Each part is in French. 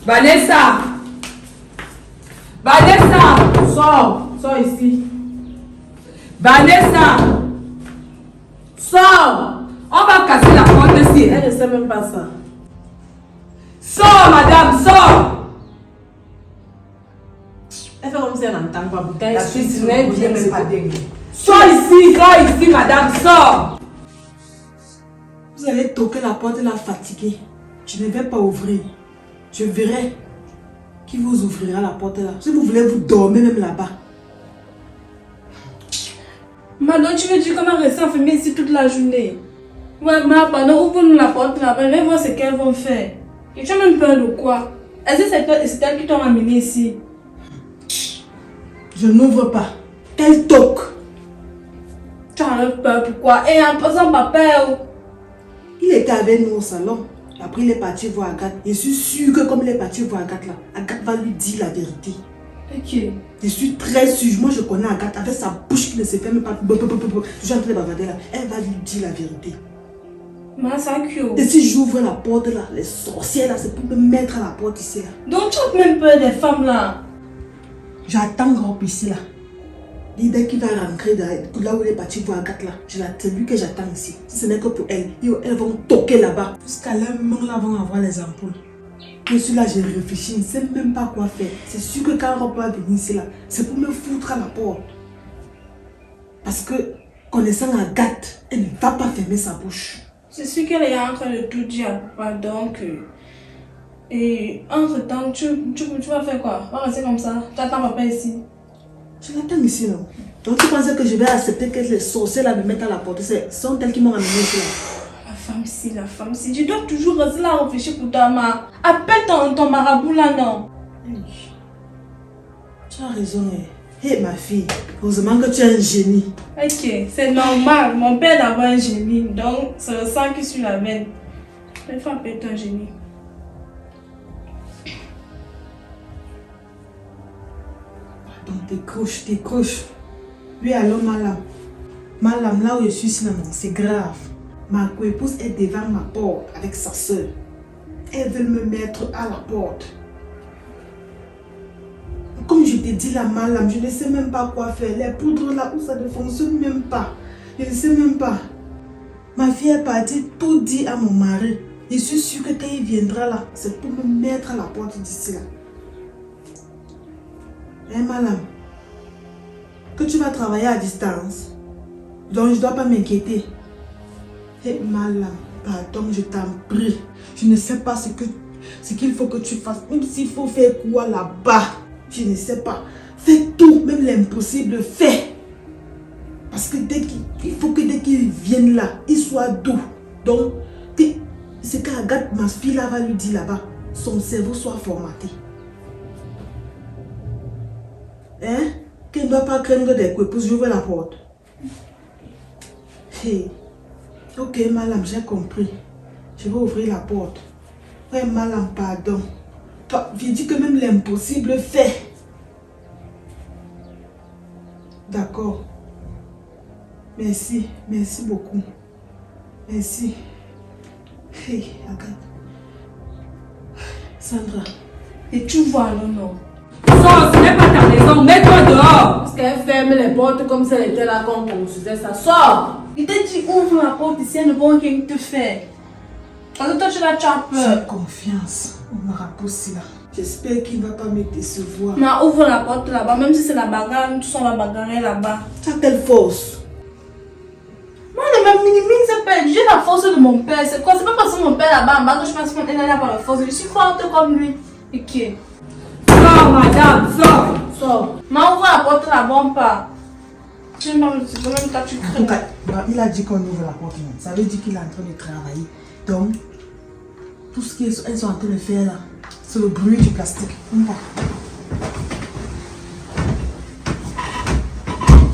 Vanessa! Vanessa! Sors ici. Vanessa! Sors! On va casser la porte ici. Elle ne sait même pas ça. Sors, madame, sors! Elle fait comme si elle n'entend pas. La fille, tu n'es même pas dingue. Sors ici, madame, sors! Vous allez toquer la porte et la fatiguer. Je ne vais pas ouvrir. Je verrai qui vous ouvrira la porte là. Si vous voulez, vous dormez même là-bas. Madame, tu veux dire qu'on va rester enfermé ici toute la journée? Ouais, ma pardon, ouvre-nous la porte là-bas. Je vais voir ce qu'elles vont faire. Et tu as même peur de quoi? Est-ce que c'est elle qui t'ont amené ici? Je n'ouvre pas. Elle toque. Tu as peur, pourquoi? Et en passant, papa, Il était avec nous au salon. Après, il est parti voir Agathe. Je suis sûre que comme il est parti voir Agathe là, Agathe va lui dire la vérité. Ok. Je suis très sûre. Moi, je connais Agathe avec sa bouche qui ne se ferme pas. Je suis en train de bavarder là. Elle va lui dire la vérité. Mais c'est cute. Et si j'ouvre la porte là, les sorcières là, c'est pour me mettre à la porte ici là. Donc tu as même peur des femmes là? J'attends Rob ici là. Et dès qu'il va rentrer là où il est parti voir Agathe là, c'est lui que j'attends ici. Si ce n'est que pour elle, elles vont toquer là-bas. Jusqu'à leur main là vont avoir les ampoules. Je suis là, je réfléchis, je ne sais même pas quoi faire. C'est sûr que quand Rob va venir ici là, c'est pour me foutre à la porte. Parce que, connaissant Agathe, elle ne va pas fermer sa bouche. C'est sûr qu'elle est en train de tout dire à papa, donc... Et entre temps, tu vas faire quoi? On va rester comme ça? Tu attends papa ici? Je l'attends ici là. Donc tu penses que je vais accepter que les sorciers là me mettent à la porte? Ce sont elles qui m'ont amené ici là. La femme ici. Tu dois toujours rester là à réfléchir pour ta mère. Appelle ton marabout là, non? Tu as raison. Hé ma fille, heureusement que tu es un génie. Ok, c'est normal. Mon père d'avoir un génie, donc c'est le sang qui suit la veine. Il faut appeler ton génie. Donc t'écrouches. Oui, alors Malam, là où je suis, c'est grave. Ma co-épouse est devant ma porte avec sa soeur. Elles veulent me mettre à la porte. Comme je t'ai dit là, Malam, je ne sais même pas quoi faire. Les poudres là où ça ne fonctionne même pas. Je ne sais même pas. Ma fille est partie tout dit à mon mari. Je suis sûre que quand il viendra là, c'est pour me mettre à la porte d'ici là. Hé Malam, que tu vas travailler à distance, donc je ne dois pas m'inquiéter. Hé Malam, pardon, je t'en prie. Je ne sais pas ce qu'il faut que tu fasses, même s'il faut faire quoi là-bas. Je ne sais pas. Fais tout, même l'impossible, fais. Parce que il faut que dès qu'il vienne là, il soit doux. Donc, ce qu'Agathe, ma fille là, va lui dire là-bas, son cerveau soit formaté. Hein? Qu'elle ne doit pas craindre des coups pour j'ouvre la porte. Hey. Ok, Malam, j'ai compris. Je vais ouvrir la porte. Ouais, Malam, pardon. Je dis que même l'impossible fait. D'accord. Merci beaucoup. Merci. Hey, Agathe. Sandra. Et tu vois alors non? Sors, ce n'est pas ta maison, mets-toi dehors! Parce qu'elle ferme les portes comme si elle était là quand on faisait ça. Sors! Il t'a dit ouvre la porte ici, elle ne va rien te faire. Parce que toi tu as peur. J'ai confiance. On m'a repoussé là. J'espère qu'il ne va pas me décevoir. Mais ouvre la porte là-bas, même si c'est la bagarre, nous sommes la bagarre là-bas. Tu as quelle force? Moi, ne me minimise pas. J'ai la force de mon père. C'est quoi? C'est pas parce que mon père là-bas en bas que je pense qu'il est là par la force. Je suis forte comme lui. Ok. Sors, madame, sors! Sors. Mais ouvre la porte là-bas, on part. Tu m'as même toi, tu cries. Il a dit qu'on ouvre la porte. Ça veut dire qu'il est en train de travailler. Donc, tout ce qu'elles sont en train de faire là, c'est le bruit du plastique. On va.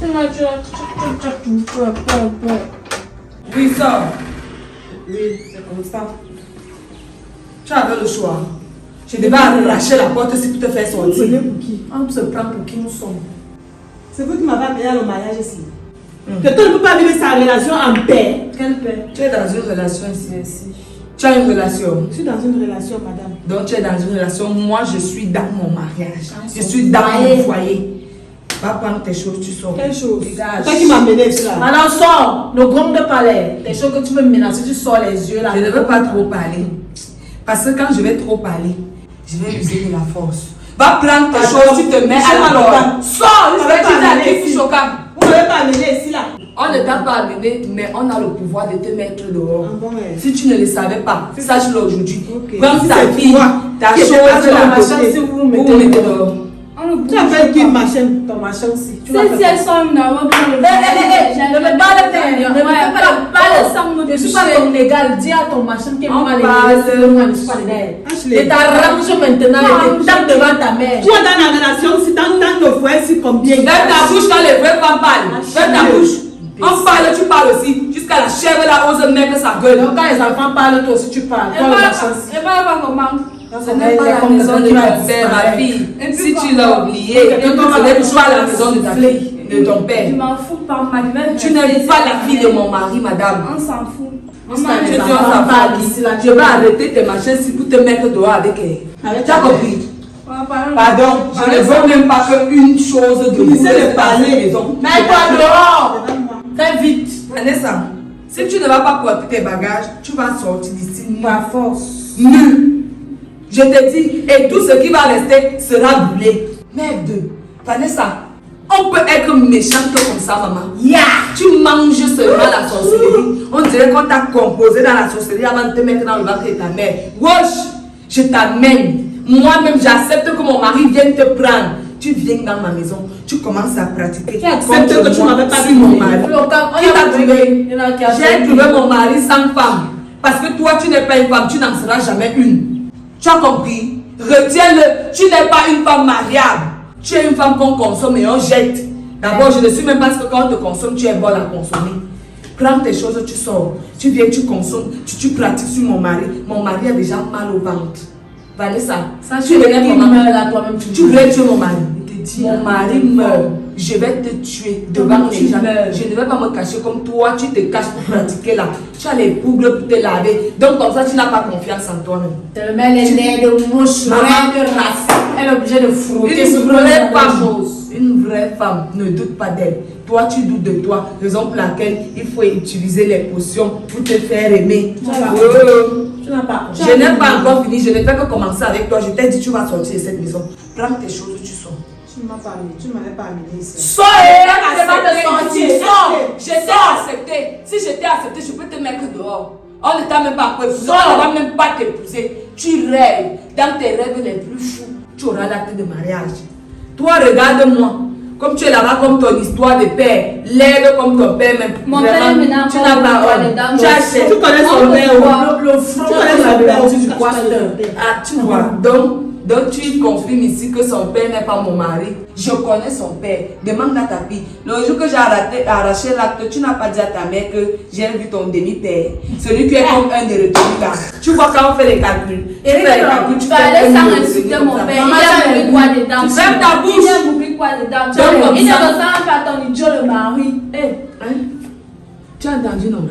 Tu as tout peur. Oui, sors! Oui, c'est comme ça. Tu avais le choix. Je devais arracher la porte si pour te faire Vous sortir. prenez pour qui? On se prend pour qui nous sommes. C'est vous qui m'avez amené à le mariage ici. Que toi ne peux pas vivre sa relation en paix. Quelle paix? Tu es dans une relation ici. Tu as une relation. Je suis dans une relation, madame. Donc tu es dans une relation. Moi, je suis dans mon mariage. Je suis dans mon foyer. Va prendre tes choses, tu sors. Quelle chose? Dégage. C'est toi qui m'as mené là. Maintenant, sors. Ne gronde pas les. Tes choses que tu peux menacer, tu sors les yeux là. Je ne veux pas trop parler. Parce que quand je vais trop parler, je vais user de la force. Va prendre tes choses, tu te mets à la porte. Sors, je vais te dire à qui faut choquer. Vous ne m'avez pas amené ici là. On ne t'a pas amené, mais on a le pouvoir de te mettre dehors. Ah bon, ouais. Si tu ne le savais pas, sache-le aujourd'hui. Ok. Prends Si ta c'est fille, toi ta qui chose, es pas la ma côté, chance, si vous vous mettez vous mettez dehors. dehors. Tu appelles qui ma chaîne? Ton machin aussi. Si elles sont là, on va prendre le Ne me parle pas, ne me parle sans me. Je suis pas ton égal. Dis à ton machin qui est mal élevé. Moi, je ne suis pas Ashley. et t'arranges maintenant et t'es devant ta mère. Toi dans la relation, si dans le foyer, c'est combien? Ferme ta bouche quand les vraies femmes parlent. Ferme ta bouche. On parle, tu parles aussi. Jusqu'à la chèvre là, ose mettre sa gueule. Donc quand les enfants parlent, toi aussi tu parles. Elle va pas comment. Ce n'est pas la maison de ton père, ma fille. Si tu l'as oublié, ce n'est pas la maison de ta fille, de ton Je père. m'en fous par ma gueule. Tu n'es pas la fille de mon mari, madame. On s'en fout. Je dis on s'en parle ici là. Je vais arrêter tes machins si pour te mettre dehors avec elle. Tu as compris? Pardon, je ne veux même pas qu'une chose de vous de parler maison. Mets-toi dehors. Fais vite. Vanessa, si tu ne vas pas porter tes bagages, tu vas sortir d'ici. Par force. Nul. Je te dis, et tout ce qui va rester sera brûlé. Merde. Vanessa, on peut être méchante comme ça, maman. Yeah. Tu manges seulement la sorcellerie. On dirait qu'on t'a composé dans la sorcellerie avant de te mettre dans le ventre de ta mère. Wesh, je t'amène. Moi-même, j'accepte que mon mari vienne te prendre. Tu viens dans ma maison, tu commences à pratiquer. Tu acceptes que tu m'avais pas sur mon mari. Qui t'a trouvé? J'ai trouvé mon mari sans femme. Parce que toi, tu n'es pas une femme, tu n'en seras jamais une. Tu as compris? Retiens-le, tu n'es pas une femme mariable. Tu es une femme qu'on consomme et on jette. D'abord, je ne suis même pas ce que quand on te consomme, tu es bonne à consommer. Prends tes choses, tu sors. Tu viens, tu consommes, tu pratiques sur mon mari. Mon mari a déjà mal au ventre. Vanessa, tu Tu regardes comment meurs là toi-même. tu voulais tuer mon mari. Mon mari meurt. Je vais te tuer devant les gens. Je ne vais pas me cacher comme toi. Tu te caches pour pratiquer là. Tu as les bougles pour te laver. Donc comme ça, tu n'as pas confiance en toi-même. Te mets les nez de mouche, de race. Elle est obligée de frotter Une vraie femme, une vraie femme, ne doute pas d'elle. Toi, tu doutes de toi. Raison pour laquelle il faut utiliser les potions pour te faire aimer. Tu n'as pas. Je n'ai pas encore fini. Je ne fais que commencer avec toi. Je t'ai dit, tu vas sortir de cette maison. Prends tes choses, tu sors. Tu ne m'as pas amené. Tu ne m'avais pas amené ici. Sors! Je t'ai accepté. Si je t'ai accepté, je peux te mettre dehors. On ne t'a même pas épousé. On ne va même pas t'épouser. Tu rêves. Dans tes rêves les plus fous, tu auras l'acte de mariage. Toi, regarde-moi. Comme tu es là-bas, comme ton histoire de père. Lève comme ton père, même. Mon père maintenant, tu n'as pas honte. Tu achètes. Tu connais son père. Le front, tu connais son père. Tu crois que Ah, tu vois. Donc tu confirmes ici que son père n'est pas mon mari. Je connais son père. Demande à ta fille. Le jour que j'ai arraché l'acte, tu n'as pas dit à ta mère que j'ai vu ton demi-père. Celui qui est comme un de retenu là. Tu vois quand on fait les calculs. Et tu allais sans insulter mon père. Il a mis quoi dedans? Ferme ta bouche. Il a mis quoi dedans? Il ne ressemble pas à ton idiot le mari. Tu as entendu non?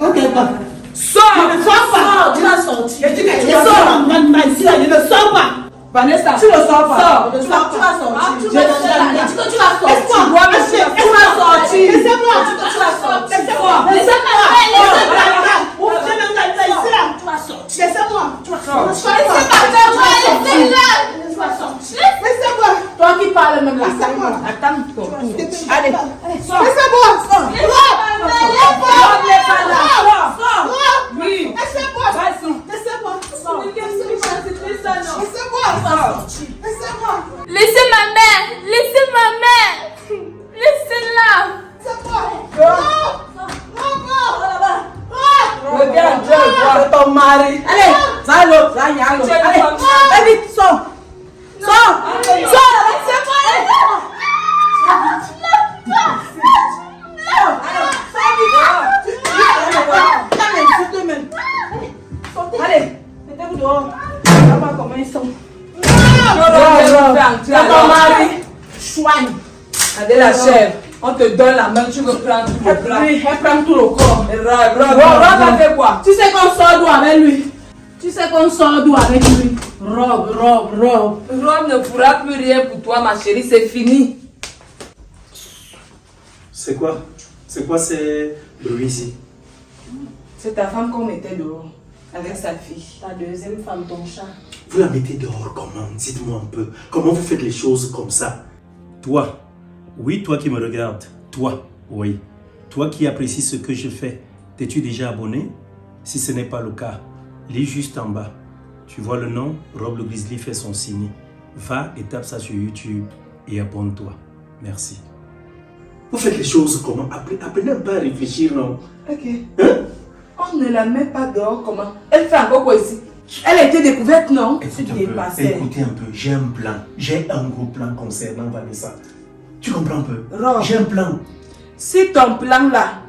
Ok, quoi. Sors! Ne sors pas. Tu vas sortir. Je dis que tu Je vas sors sortir. en grande main ici. Je ne sors pas. Vanessa, Tu ne sors pas. Sors. Tu vas sortir. Tu vas sortir. Tu vas sortir. Laisse-moi. Tu vas sortir. Laissez-moi. Tu vas sortir. Laissez-moi. Laissez-moi. Tu vas sortir. Laissez-moi. Tu vas sortir. Laissez-moi. Toi qui parles même là. Laissez-moi. Attends ton tour. Allez, Laissez-moi. oui. Laissez-moi. Laissez ma mère. Laissez ma mère. Laissez-la. Regarde, Dieu le voit. C'est ton mari. Allez, ça l'autre, ça y a l'autre. Allez, vite, sors. Sors. Allez, mettez-vous dehors. On va voir comment ils sont. C'est ton mari. Chouane. Regardez la chèvre. On te donne la main, tu veux prendre tout le plat. Oui, elle prend tout le corps. Rob a fait quoi? Tu sais qu'on sort d'où avec lui? Tu sais qu'on sort d'où avec lui? Rob. Rob ne pourra plus rien pour toi, ma chérie, c'est fini. C'est quoi ces bruits ici? C'est ta femme qu'on mettait dehors, avec sa fille. Ta deuxième femme, ton chat. Vous la mettez dehors comment? Dites-moi un peu. Comment vous faites les choses comme ça? Toi, oui, toi qui me regardes. Toi, oui. Toi qui apprécies ce que je fais. T'es-tu déjà abonné? Si ce n'est pas le cas, lis juste en bas. Tu vois le nom? Rob le Grizzly fait son signe. Va et tape ça sur YouTube et abonne-toi. Merci. Vous faites les choses comment? Apprenez un peu à réfléchir, non? Ok. Hein? On ne la met pas dehors, comment? Elle fait encore quoi ici? Elle a été découverte, non? Écoutez un peu, j'ai un plan. J'ai un gros plan concernant Vanessa. Tu comprends un peu? Rob. J'ai un plan. Si ton plan là,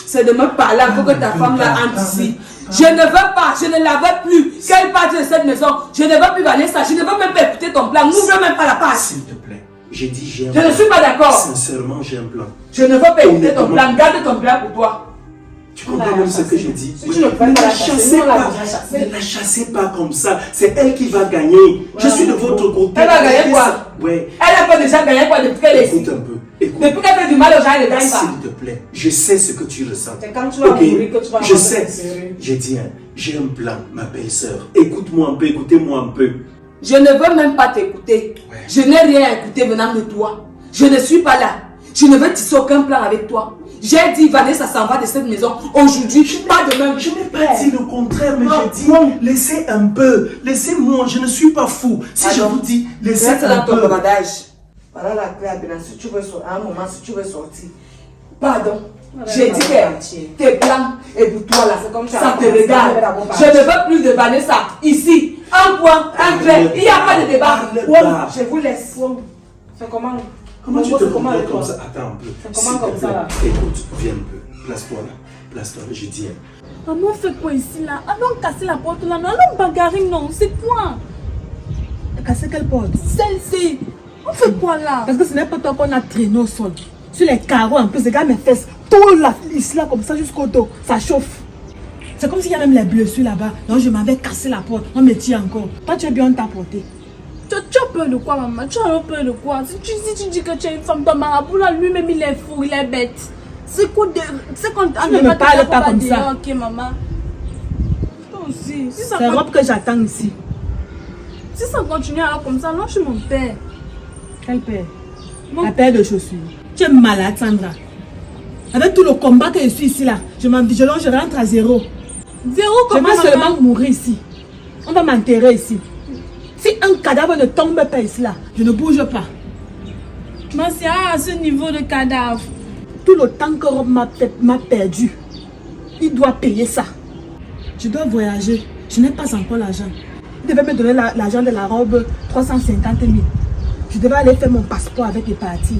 c'est de me parler pour que ta femme là entre ici. Je ne veux pas, je ne la veux plus. Qu'elle parte de cette maison. Je ne veux plus Vanessa, je ne veux même pas écouter ton plan. N'ouvre même pas la page. S'il te plaît, j'ai dit j'ai un Je plan. ne suis pas d'accord. Sincèrement, j'ai un plan. Je ne veux pas écouter ton plan. Garde ton plan pour toi. Tu comprends même ce que j'ai dit? Si tu ne peux pas la chasser, Ne la chassez pas comme ça. C'est elle qui va gagner. Je suis de votre côté. Elle va gagner quoi? Ouais. Elle a pas déjà gagné quoi depuis qu'elle est ici? Écoute un peu. Écoute. Depuis qu'elle fait du mal aux gens, elle ne gagne pas. S'il te plaît, je sais ce que tu ressens. C'est quand tu vas mourir que tu vas Je rentrer sais. sérieux. J'ai dit, hein, j'ai un plan, ma belle-sœur. Écoute-moi un peu, écoutez-moi un peu. Je ne veux même pas t'écouter. Ouais. Je n'ai rien à écouter venant de toi. Je ne suis pas là. Je ne veux tisser aucun plan avec toi. J'ai dit, Vanessa s'en va de cette maison aujourd'hui, pas demain. Je n'ai pas dit le contraire, mais Non. j'ai dit, laissez un peu. Laissez-moi, je ne suis pas fou. Si je vous dis, laissez Reste un dans ton peu. bagage. Voilà la clé à Bénin. Si tu veux sortir, à un moment, si tu veux sortir. Pardon. J'ai dit que tes plans et pour toi là, comme ça, ça te ça regarde. va pas Je ne veux plus de Vanessa ici. Un point, un trait. Il n'y a pas de débat. Parle Ouais, pas. je vous laisse. C'est comment? Comment tu te comment comprends avec comme toi? ça? Attends un peu. C'est comment S'il te comme ça, plaît. là? Écoute, viens un peu. Place-toi là. Place-toi, je dis. Hein. Maman fait quoi ici là? Allons casser la porte là, non, allons bagarrer, non, c'est quoi? Casser quelle porte? Celle-ci. On fait quoi là? Parce que ce n'est pas toi qu'on a traîné au sol. Sur les carreaux en plus, regarde mes fesses. Tout là, ici là, comme ça jusqu'au dos. Ça chauffe. C'est comme s'il y a même les blessures là-bas. Donc je m'avais cassé la porte. On me tire encore. Toi, tu es bien, on t'a porté. Tu as peur de quoi, maman? Tu as peur de quoi? Si tu dis que tu es une femme, ton marabout là, lui-même il est fou, il est bête. C'est quoi de. C'est quand Tu ne me parles pas comme ça. Ok, maman. Toi aussi. Si ça, C'est Rob que j'attends ici. si ça continue alors comme ça, non, je suis mon père. Quel père? Mon- La paire de chaussures. Tu es malade, Sandra. Avec tout le combat que je suis ici là, je rentre à zéro. Zéro Je comment, vais maman? seulement mourir ici. On va m'enterrer ici. Si un cadavre ne tombe pas ici là, je ne bouge pas. Mais c'est à ce niveau de cadavre. Tout le temps que Rob m'a perdu, il doit payer ça. Je dois voyager. Je n'ai pas encore l'argent. Il devait me donner l'argent de la robe, 350 000. Je devais aller faire mon passeport avec et partir.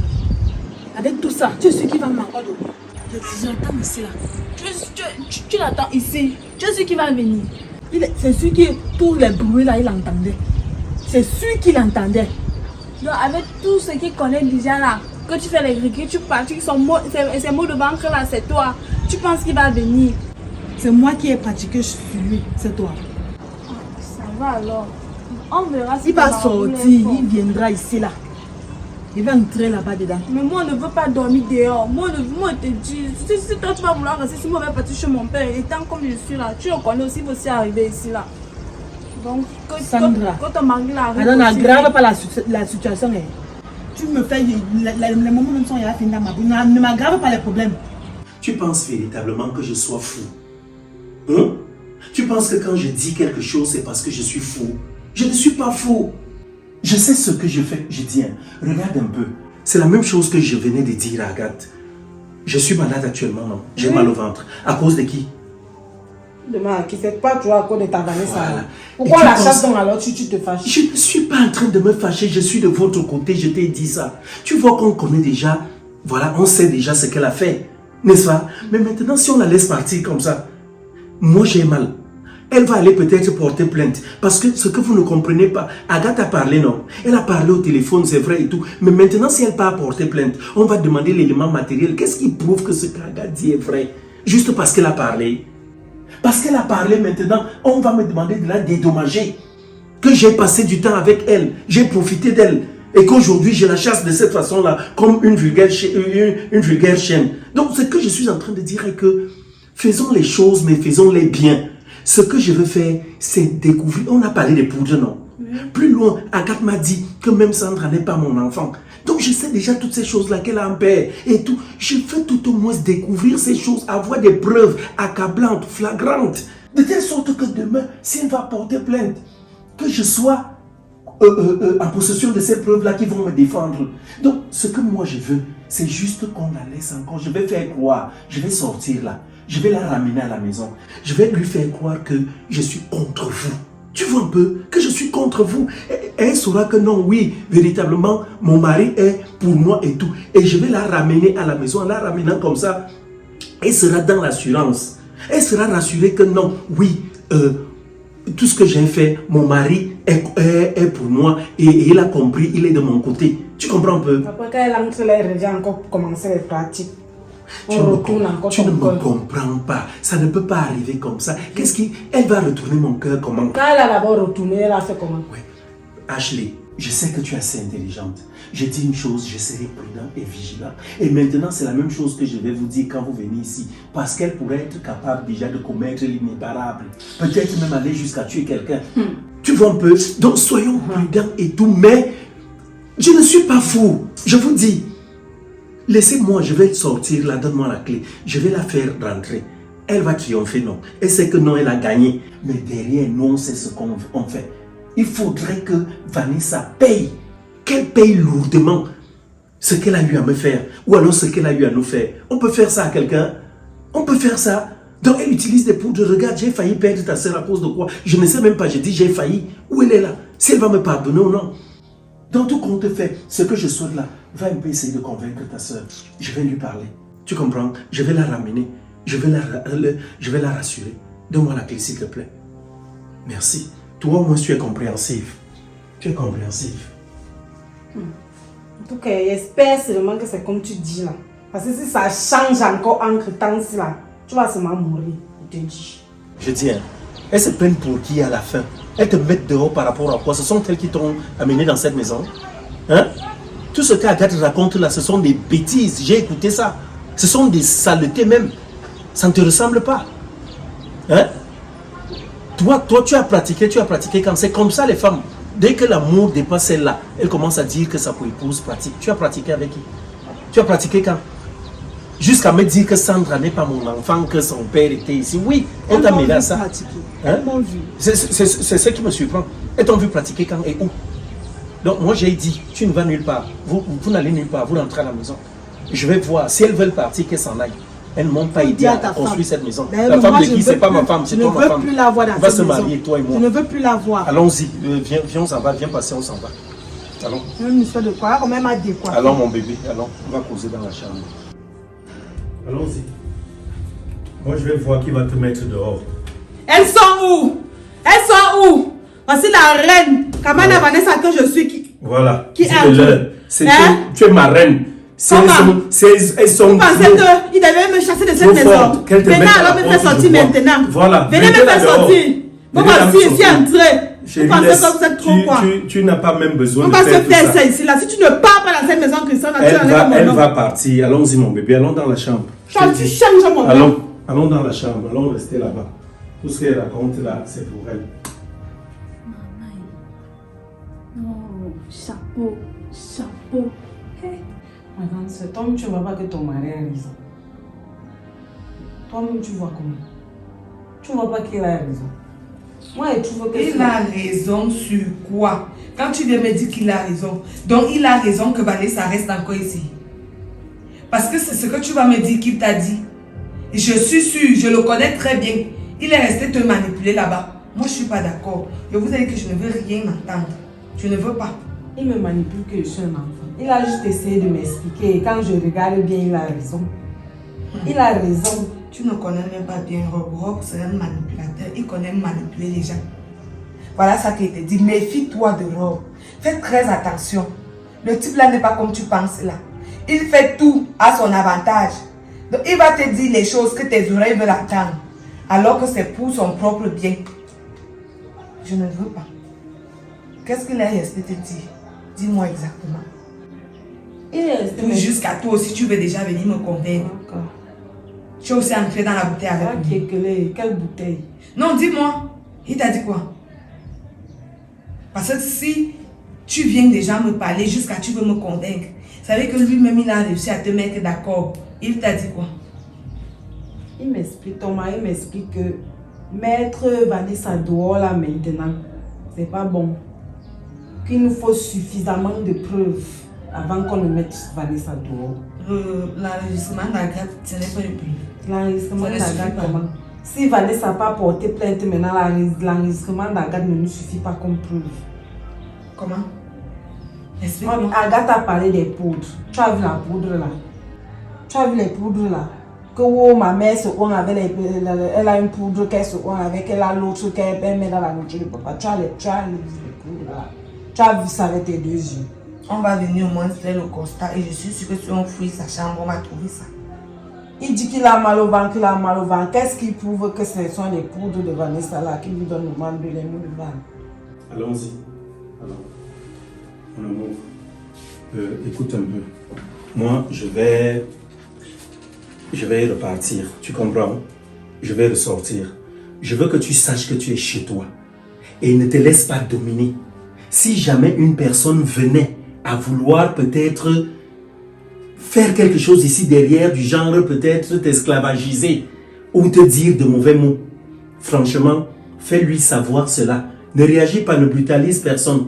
Avec tout ça, tu es sûr qu'il va m'envoyer de moi. Je l'attends ici là. Tu l'attends ici. Tu es sûr qu'il va venir. C'est sûr que tous les bruits là, il entendait. C'est sûr qu'il entendait. Donc, avec tout ce qu'il connaît déjà là, que tu fais les regrets, tu pratiques ces mots de banque là, c'est toi. Tu penses qu'il va venir. C'est moi qui ai pratiqué sur lui, c'est toi. Ça va alors. On verra si Il va ton marabout est sortir, fort. il viendra ici là. Il va entrer là-bas dedans. Mais moi, on ne veut pas dormir dehors. Moi, je te dis, si toi tu vas vouloir rester, si moi je vais partir chez mon père, étant comme je suis là, tu le connais aussi, il faut aussi arriver ici là. Donc, Sandra, quand ton mari là arrive. alors aussi, n'aggrave pas la situation. Hein. Tu me fais. Les moments même sont à finir dans ma bouche. Ne m'aggrave pas les problèmes. Tu penses véritablement que je sois fou? Hein? Tu penses que quand je dis quelque chose, c'est parce que je suis fou? Je ne suis pas fou. Je sais ce que je fais. Je dis, hein, regarde un peu. C'est la même chose que je venais de dire à Agathe. Je suis malade actuellement, non? J'ai mal au ventre. À cause de qui? Demain, qui fait pas, tu vois, à cause de ta Vanessa. Voilà. Pourquoi Et tu la penses- chasse donc alors tu te fâches? Je ne suis pas en train de me fâcher, je suis de votre côté, je t'ai dit ça. Tu vois qu'on connaît déjà, voilà, on sait déjà ce qu'elle a fait, n'est-ce pas? Mais maintenant, si on la laisse partir comme ça, moi j'ai mal. Elle va aller peut-être porter plainte. Parce que ce que vous ne comprenez pas, Agathe a parlé, non? Elle a parlé au téléphone, c'est vrai et tout. Mais maintenant, si elle part porter plainte, on va demander l'élément matériel. Qu'est-ce qui prouve que ce qu'Agathe dit est vrai? Juste parce qu'elle a parlé. Parce qu'elle a parlé maintenant, on va me demander de la dédommager. Que j'ai passé du temps avec elle, j'ai profité d'elle. Et qu'aujourd'hui, je la chasse de cette façon-là, comme une vulgaire chienne. Donc, ce que je suis en train de dire est que faisons les choses, mais faisons-les bien. Ce que je veux faire, c'est découvrir. On a parlé des poudres, non? Plus loin, Agathe m'a dit que même Sandra n'est pas mon enfant. Donc, je sais déjà toutes ces choses-là qu'elle a en père et tout. Je veux tout au moins découvrir ces choses, avoir des preuves accablantes, flagrantes. De telle sorte que demain, si elle va porter plainte, que je sois en possession de ces preuves-là qui vont me défendre. Donc, ce que moi je veux, c'est juste qu'on la laisse encore. Je vais faire croire, je vais sortir là. Je vais la ramener à la maison. Je vais lui faire croire que je suis contre vous. Tu vois un peu que je suis contre vous. Et elle saura que non, oui, véritablement, mon mari est pour moi et tout. Et je vais la ramener à la maison. En la ramenant comme ça, elle sera dans l'assurance. Elle sera rassurée que non, oui, tout ce que j'ai fait, mon mari est pour moi et il a compris, il est de mon côté. Tu comprends un peu? Après qu'elle entre, elle revient encore commencer les pratiques. Tu ne me comprends pas. Ça ne peut pas arriver comme ça. Qu'est-ce qui... Elle va retourner mon cœur comment? Quand elle a d'abord retourné, elle a fait comment? Oui. Ashley, je sais que tu es assez intelligente. Je dis une chose, je serai prudent et vigilant. Et maintenant, c'est la même chose que je vais vous dire quand vous venez ici. Parce qu'elle pourrait être capable déjà de commettre l'inéparable. Peut-être même aller jusqu'à tuer quelqu'un. Tu vois un peu? Donc, soyons prudents et tout. Mais, je ne suis pas fou. Je vous dis, laissez-moi, je vais sortir là, donne-moi la clé. Je vais la faire rentrer. Elle va triompher, non. Elle sait que non, elle a gagné. Mais derrière, nous, on sait ce qu'on fait. Il faudrait que Vanessa paye. Qu'elle paye lourdement ce qu'elle a eu à me faire. Ou alors ce qu'elle a eu à nous faire. On peut faire ça à quelqu'un? On peut faire ça. Donc elle utilise des poudres. Regarde, j'ai failli perdre ta soeur à cause de quoi? Je ne sais même pas. Je dis j'ai failli. Où elle est là? Si elle va me pardonner ou non. Dans tout compte fait, ce que je souhaite là, va un peu essayer de convaincre ta soeur. Je vais lui parler. Tu comprends? Je vais la ramener. Je vais la rassurer. Donne-moi la clé, s'il te plaît. Merci. Toi, au moins, tu es compréhensif. Tu es compréhensif. En tout cas, j'espère seulement que c'est comme tu dis là. Parce que si ça change encore entre temps là, tu vas seulement mourir, je te dis. Je dis, hein, elles se prennent pour qui à la fin? Elles te mettent dehors par rapport à quoi? Ce sont elles qui t'ont amené dans cette maison? Hein? Tout ce qu'Agathe raconte là, ce sont des bêtises. J'ai écouté ça. Ce sont des saletés même. Ça ne te ressemble pas. Hein? Toi, tu as pratiqué quand c'est comme ça les femmes. Dès que l'amour dépasse celle-là, elle commence à dire que sa épouse pratique. Tu as pratiqué avec qui? Tu as pratiqué quand? Jusqu'à me dire que Sandra n'est pas mon enfant, que son père était ici. Oui, on t'a mêlé à ça. Hein? C'est ce qui me surprend. Elles t'ont vu pratiquer quand et où? Donc moi j'ai dit, tu ne vas nulle part. Vous n'allez nulle part, vous rentrez à la maison. Je vais voir, si elles veulent partir, qu'elles s'en aillent. Elles ne m'ont pas aidé à construire cette maison. La femme de qui? C'est pas ma femme, c'est toi ma femme. Je ne veux plus la voir dans cette maison. On va se marier, toi et moi. Je ne veux plus la voir. Allons-y, viens, on s'en va, viens passer, on s'en va. Allons. Une histoire de quoi? On même à des quoi? Allons mon bébé, allons, on va causer dans la chambre. Allons-y. Moi je vais voir qui va te mettre dehors. Elles sont où? Elles sont où? Voici la reine, Kamana Vanessa que je suis qui... Voilà, qui est tu es ma reine. Elles sont vous pensez qu'ils devaient me chasser de cette maison? Venez alors me faire sortir maintenant. Voilà. Venez me faire sortir. Bon, voici, je suis entrée. Chérie, vous pensez que vous êtes trop quoi? Tu n'as pas même besoin de faire tout ça. On va se faire ça ici. Là. Si tu ne pars pas dans cette maison, Christiane, tu elle va partir. Allons-y mon bébé, allons dans la chambre. Quand tu changes mon nom. Allons dans la chambre, allons rester là-bas. Tout ce qu'elle raconte là, c'est pour elle. Non, chapeau. Madame, cet homme, tu ne vois pas que ton mari a raison. Toi-même, tu vois comment? Tu ne vois pas qu'il a raison. Moi, je trouve que... Il a raison sur quoi? Quand tu viens me dire qu'il a raison, donc il a raison que Vanessa reste encore ici. Parce que c'est ce que tu vas me dire qu'il t'a dit. Et je suis sûre, je le connais très bien. Il est resté te manipuler là-bas. Moi, je ne suis pas d'accord. Je vous ai dit que je ne veux rien entendre. Je ne veux pas. Il me manipule que je suis un enfant. Il a juste essayé de m'expliquer et quand je regarde bien, il a raison. Il a raison. Tu ne connais même pas bien Rob. Rob, c'est un manipulateur. Il connaît manipuler les gens. Voilà ça qu'il te dit. Méfie-toi de Rob. Fais très attention. Le type là n'est pas comme tu penses là. Il fait tout à son avantage. Donc il va te dire les choses que tes oreilles veulent entendre. Alors que c'est pour son propre bien. Je ne veux pas. Qu'est-ce qu'il est resté te dire? Dis-moi exactement. Il est resté. Jusqu'à toi aussi, tu veux déjà venir me convaincre. Tu es aussi entré dans la bouteille avec moi. Quelle bouteille? Non, dis-moi. Il t'a dit quoi? Parce que si tu viens déjà me parler jusqu'à tu veux me convaincre, ça veut dire que lui-même il a réussi à te mettre d'accord. Il t'a dit quoi? Il m'explique, ton mari m'explique que mettre Vanessa dehors là maintenant, c'est pas bon. Qu'il nous faut suffisamment de preuves avant qu'on ne mette Vanessa dehors. L'enregistrement d'Agathe, ce n'est pas une preuve. L'enregistrement d'Agathe, comment? Si Vanessa n'a pas porté plainte maintenant, l'enregistrement d'Agathe ne nous suffit pas comme preuve. Comment? Explique-moi. Agathe a parlé des poudres. Tu as vu la poudre là? Tu as vu les poudres là? Que oh, ma mère se on avec elle a une poudre qu'elle se on avec, elle a l'autre qu'elle met dans la nourriture de papa. Tu as les poudres là. Tu as vu ça avec tes deux yeux. On va venir au moins faire le constat et je suis sûre que si on fouille sa chambre, on va trouver ça. Il dit qu'il a mal au ventre, qu'il a mal au ventre. Qu'est-ce qui prouve que ce sont les poudres de Vanessa là qui lui donnent le mal de les mots de ventre? Allons-y. Alors, mon amour, écoute un peu. Moi, je vais repartir. Tu comprends? Je vais ressortir. Je veux que tu saches que tu es chez toi. Et ne te laisse pas dominer. Si jamais une personne venait à vouloir peut-être faire quelque chose ici derrière, du genre peut-être t'esclavagiser ou te dire de mauvais mots, franchement, fais-lui savoir cela. Ne réagis pas, ne brutalise personne.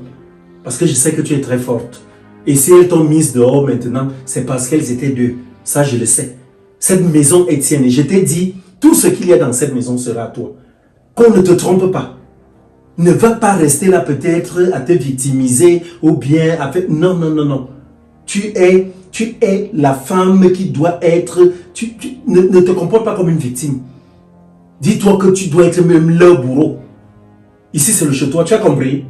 Parce que je sais que tu es très forte. Et si elles t'ont mise dehors maintenant, c'est parce qu'elles étaient deux. Ça, je le sais. Cette maison est tienne. Et je t'ai dit, tout ce qu'il y a dans cette maison sera à toi. Qu'on ne te trompe pas. Ne va pas rester là peut-être à te victimiser ou bien à faire... Non, non, non, non. Tu es la femme qui doit être... Ne te comporte pas comme une victime. Dis-toi que tu dois être même le bourreau. Ici, c'est le chez toi, tu as compris?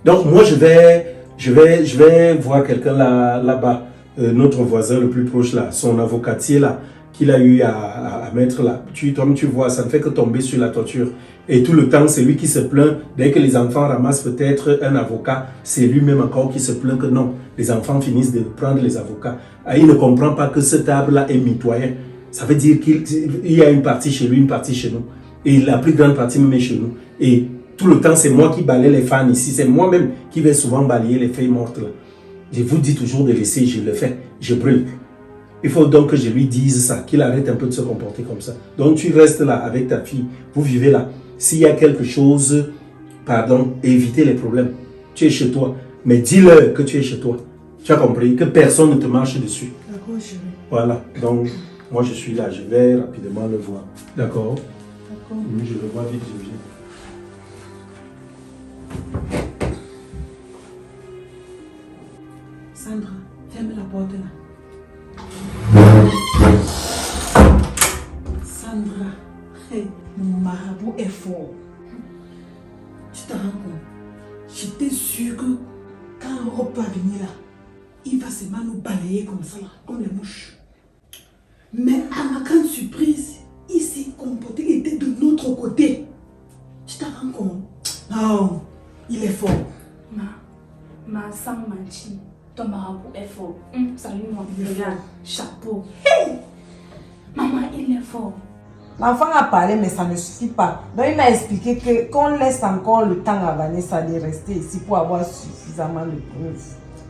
Donc, moi, je vais voir quelqu'un là-bas, notre voisin le plus proche là, son avocatier là, qu'il a eu à mettre là. Tu vois, ça ne fait que tomber sur la toiture. Et tout le temps, c'est lui qui se plaint. Dès que les enfants ramassent peut-être un avocat, c'est lui-même encore qui se plaint que non, les enfants finissent de prendre les avocats. Et il ne comprend pas que cette table-là est mitoyen. Ça veut dire qu'il y a une partie chez lui, une partie chez nous. Et la plus grande partie même est chez nous. Et tout le temps, c'est moi qui balaye les fans ici. C'est moi-même qui vais souvent balayer les feuilles mortes là. Je vous dis toujours de laisser, je le fais. Je brûle. Il faut donc que je lui dise ça, qu'il arrête un peu de se comporter comme ça. Donc tu restes là avec ta fille. Vous vivez là. S'il y a quelque chose, pardon, évitez les problèmes. Tu es chez toi. Mais dis-leur que tu es chez toi. Tu as compris? Que personne ne te marche dessus. D'accord, chérie. Voilà. Donc, moi je suis là. Je vais rapidement le voir. D'accord? D'accord. Je le vois vite, je viens. Sandra, ferme la porte là. Sandra, hey, mon marabout est fort. Tu te rends compte? J'étais sûre que quand Europe va venir là, il va seulement nous balayer comme ça, là, comme les mouches. Mais à ma grande surprise, il s'est comporté, il était de notre côté. Tu te rends compte? Non, il est fort. Ma sang m'a ton marabout est fort. Salut moi, regarde, chapeau. Hey! Maman, il est fort. L'enfant a parlé, mais ça ne suffit pas. Donc il m'a expliqué qu'on laisse encore le temps à Vanessa de rester ici pour avoir suffisamment de preuves.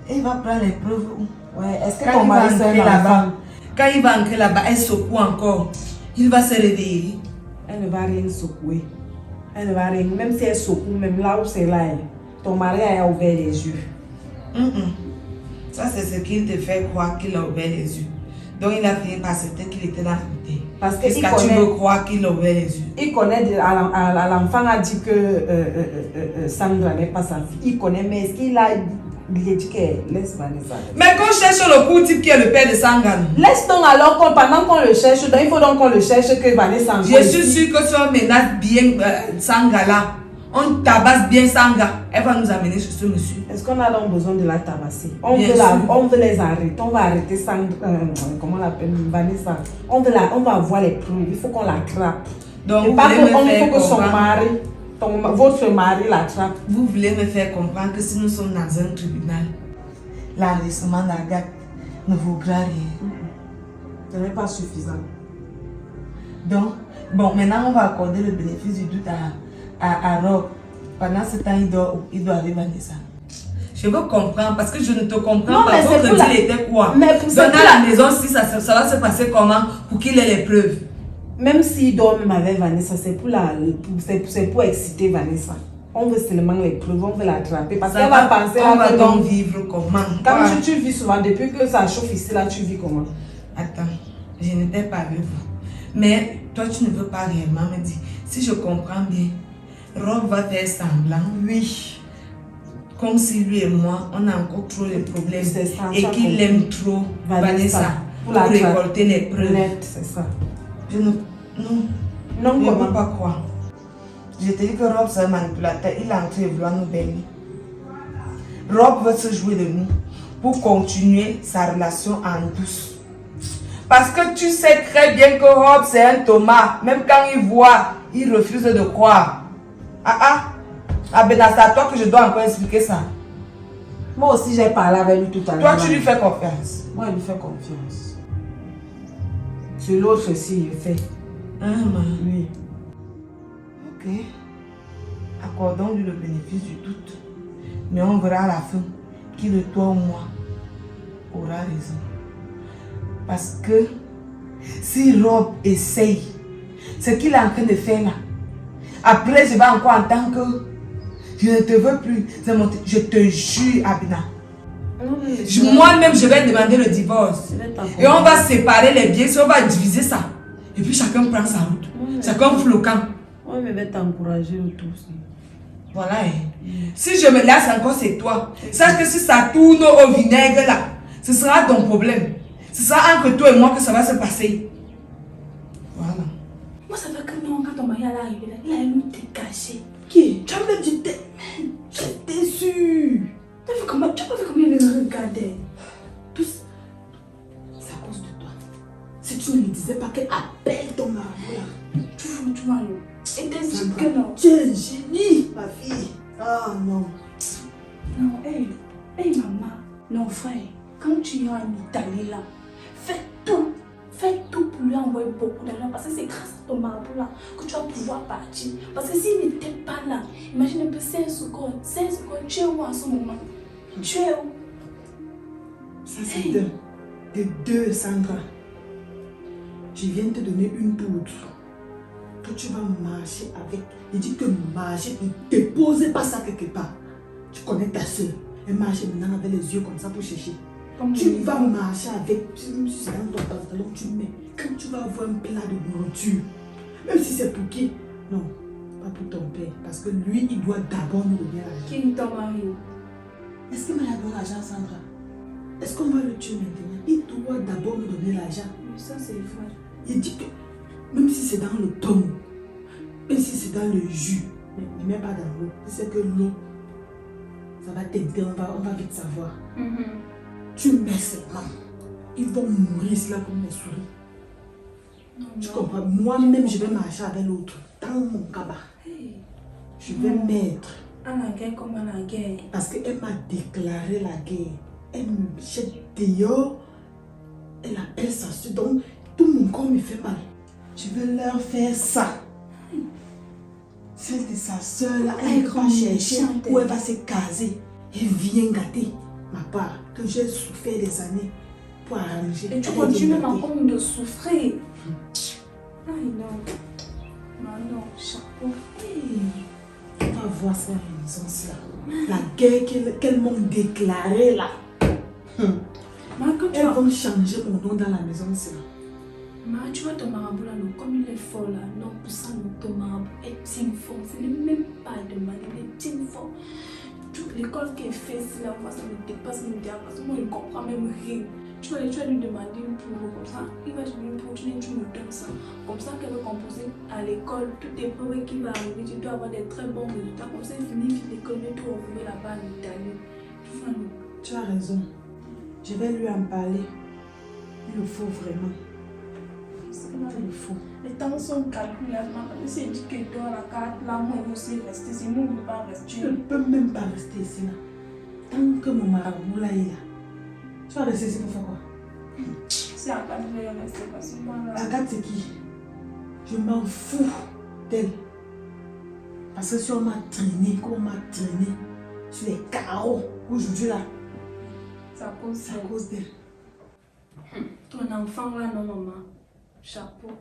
Et il va prendre les preuves où? Ouais, est-ce que ton mari c'est un enfant? Quand il va entrer là-bas, elle secoue encore. Il va se réveiller. Elle ne va rien secouer. Elle ne va rien. Même si elle secoue, même là où c'est là, ton mari a ouvert les yeux. Ça, c'est ce qu'il te fait croire qu'il a ouvert les yeux. Donc, il a fini par accepter qu'il était dans la bouteille. Parce que tu veux croire qu'il a ouvert les yeux. Il connaît, l'enfant a dit que Sandra n'est pas sa fille. Il connaît, mais est-ce qu'il a Il a dit que laisse Vanessa. Mais qu'on cherche le court type qui est le père de Sangana. Laisse donc alors, pendant qu'on le cherche, donc il faut donc qu'on le cherche que Vanessa envoie. Je suis sûre que si on menace bien Sanga là, on tabasse bien Sanga, elle va nous amener chez ce monsieur. Est-ce qu'on a donc besoin de la tabasser? On veut les arrêter. On va arrêter comment on l'appelle, Vanessa. On va avoir les preuves. Il faut qu'on l'attrape. Donc, il faut que son mari, votre mari l'attrape. Vous voulez me faire comprendre que si nous sommes dans un tribunal, l'enregistrement d'Agathe ne vaudra rien. Ce n'est pas suffisant. Donc, bon, maintenant on va accorder le bénéfice du doute à Rob. Pendant ce temps, il doit aller Vanessa. Je veux comprendre parce que je ne te comprends pas. Votre deal était quoi? Mais pour ça, dans la maison, si ça va se passer comment pour qu'il ait les preuves? Même s'il dort même avec Vanessa, c'est pour exciter Vanessa. On veut seulement les preuves, on veut l'attraper parce qu'elle va penser on va donc vivre comment? Quand tu vis souvent, depuis que ça chauffe ici, là, tu vis comment? Attends, je n'étais pas avec vous. Mais toi, tu ne veux pas réellement me dire. Si je comprends bien, Rob va faire semblant, oui. Comme si lui et moi, on a encore trop de problèmes. Et qu'il aime trop Vanessa pour récolter les preuves. C'est ça. Non, je ne peux pas croire. Je te dis que Rob c'est un manipulateur, il est en train de vouloir nous bénir. Rob veut se jouer de nous pour continuer sa relation en douce. Parce que tu sais très bien que Rob c'est un Thomas. Même quand il voit, il refuse de croire. Ah ben c'est à toi que je dois encore expliquer ça. Moi aussi j'ai parlé avec lui tout à l'heure. Toi tu lui fais confiance. Moi je lui fais confiance. Sur l'autre aussi il fait. Oui. Ok. Accordons-lui le bénéfice du doute. Mais on verra à la fin qui de toi ou moi aura raison. Parce que si Rob essaye ce qu'il est en train de faire là, après je vais encore entendre que je ne te veux plus. Je te jure, Abina. Moi-même, je vais demander le divorce. Et on va séparer les biens, on va diviser ça. Et puis chacun prend sa route. Chacun fout le camp. Oui, mais je vais t'encourager autour. Voilà. Si je me laisse encore, c'est toi. Sache que si ça tourne au vinaigre là, ce sera ton problème. Ce sera entre toi et moi que ça va se passer. Voilà. Moi, ça fait que non, quand ton mari est arrivé là, il a eu te cacher. Qui? Tu as même dit, j'étais sûre. Tu as vu comment il me regardait? Tous, c'est à cause de toi. Si tu ne lui disais pas qu'elle appelle ton mari là. Tu vois, non. Et t'es dit que non. Tu es un génie, ma fille. Ah non. Non, hey maman. Non, frère, quand tu iras en Italie là, fais tout pour lui envoyer beaucoup d'argent parce que c'est grâce à ton marabout là que tu vas pouvoir partir. Parce que s'il n'était pas là, imagine un peu 5 secondes, tu es où en ce moment? Tu es où? Ça c'est de deux, Sandra. Je viens de te donner une poudre que tu vas marcher avec. Il dit que marcher, ne déposez pas ça quelque part. Tu connais ta soeur. Elle marche maintenant avec les yeux comme ça pour chercher. Tu vas marcher avec, c'est dans ton pantalon, tu mets. Quand tu vas avoir un plat de nourriture, même si c'est pour qui? Non, pas pour ton père. Parce que lui, il doit d'abord nous donner l'argent. Qui est ton mari? Est-ce qu'il m'a donné l'argent, Sandra? Est-ce qu'on va le tuer maintenant? Il doit d'abord nous donner l'argent. Ça, c'est vrai. Il dit que même si c'est dans le thon, même si c'est dans le jus, ne mets pas dans l'eau. C'est que l'eau, ça va t'aider, on va vite savoir. Tu mets seulement. Ils vont mourir là comme les souris. Tu comprends? Moi-même, je vais marcher avec l'autre dans mon cabas. Je vais mettre. À la guerre comme à la guerre. Parce qu'elle m'a déclaré la guerre. Elle me jette dehors. Elle appelle sa soeur. Donc, tout mon corps me fait mal. Je vais leur faire ça. Celle de sa soeur là, elle va chercher où elle va se caser. Elle vient gâter ma part que j'ai souffert des années pour arranger. Et tu continues même encore de souffrir. Aïe non. Non, chapeau. On va voir ça à la maison là. La guerre qu'elles m'ont déclarée là. Elles vont changer mon nom dans la maison là. Tu vois ton marabout là, comme il est fort là, non, pour ça, ton marabout est team fort. C'est même pas de mal, il est team fort. toute l'école qu'elle fait, si la fois ça me dépasse mon diable, parce que moi je ne comprends même rien. Tu vas lui demander une pour comme ça, il va te donner une pour, tu me donnes ça. Comme ça qu'elle va composer à l'école, toutes les preuves qui vont arriver, tu dois avoir des très bons résultats. Comme ça, il finit vite l'école, mais tu vas retrouver là-bas en Italie. Tu as raison. Je vais lui en parler. Il le faut vraiment. Il le faut. Les temps sont calculés. C'est dit que toi, la carte, là, moi, il faut aussi rester. Sinon, on ne peut pas rester. Je ne peux même pas rester ici là. Tant que mon marabout là est là. Tu vas rester ici pour faire quoi? C'est Agathe, je vais rester parce que moi là. Agathe, c'est qui? Je m'en fous d'elle. Parce que si on m'a traîné, comme on m'a traîné sur les carreaux aujourd'hui là, C'est à cause c'est à cause d'elle. Ton enfant là, non, maman. Chapeau.